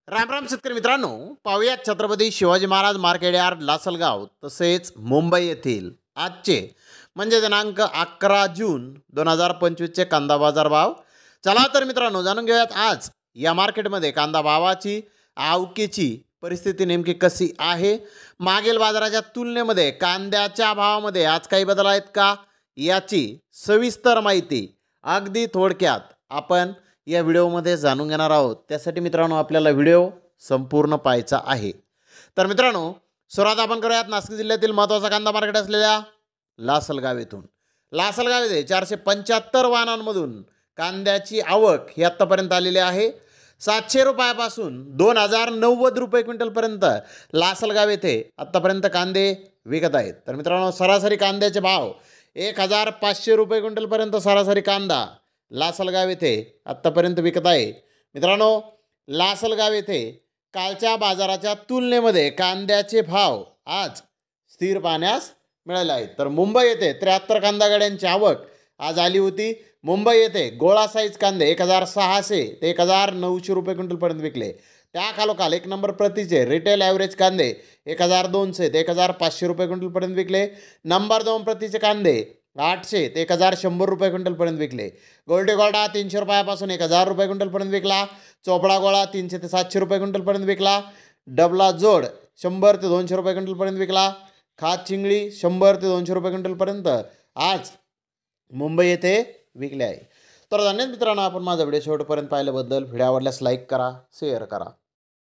राम राम शेतकरी मित्रांनो, पाहुयात छत्रपती शिवाजी महाराज मार्केट यार्ड लासलगाव तसेच मुंबई येथील आजचे म्हणजे दिनांक 11 जून 2025चे कांदा बाजार भाव. चला तर मित्रांनो, जाणून घेऊयात आज या मार्केटमध्ये कांदा भावाची आवकेची परिस्थिती नेमकी कशी आहे. मागील बाजाराच्या तुलनेमध्ये कांद्याच्या भावामध्ये आज काही बदल आहेत का याची सविस्तर माहिती अगदी थोडक्यात आपण या व्हिडिओमध्ये जाणून घेणार आहोत. त्यासाठी मित्रांनो आपल्याला व्हिडिओ संपूर्ण पाहायचा आहे. तर मित्रांनो, सुरुवात आपण करूयात नाशिक जिल्ह्यातील महत्त्वाचा कांदा मार्केट असलेल्या लासलगाव येथून. लासलगाव येथे 475 वाहनांमधून कांद्याची आवक ही आत्तापर्यंत आलेली आहे. 700 रुपयापासून 2090 रुपये क्विंटलपर्यंत लासलगाव येथे आत्तापर्यंत कांदे विकत आहेत. तर मित्रांनो, सरासरी कांद्याचे भाव 1500 रुपये क्विंटलपर्यंत सरासरी कांदा लासलगाव येथे आत्तापर्यंत विकत आहे. मित्रांनो, लासलगाव येथे कालच्या बाजाराच्या तुलनेमध्ये कांद्याचे भाव आज स्थिर पाहण्यास मिळाले आहेत. तर मुंबई येथे 73 कांदा गाड्यांची आवक आज आली होती. मुंबई येथे गोळा साईज कांदे 1600 ते 1900 रुपये क्विंटलपर्यंत विकले. त्याखालोखाल एक नंबर प्रतीचे रिटेल ॲव्हरेज कांदे 1200 ते 1500 रुपये क्विंटलपर्यंत विकले. नंबर 2 प्रतीचे कांदे 800 ते 1100 रुपये क्विंटलपर्यंत विकले. गोल्डी गोल्डा 300 रुपयापासून 1000 रुपये क्विंटलपर्यंत विकला. चोपडा गोळा 300 ते 700 रुपये क्विंटलपर्यंत विकला. डबला जोड 100 ते 200 रुपये क्विंटलपर्यंत विकला. खात चिंगळी 100 ते 200 रुपये क्विंटलपर्यंत आज मुंबई येथे विकले आहे. तर धन्यवाद मित्रांनो, आपण माझा व्हिडिओ शेवटपर्यंत पाहिल्याबद्दल. व्हिडिओ आवडल्यास लाईक करा, शेअर करा.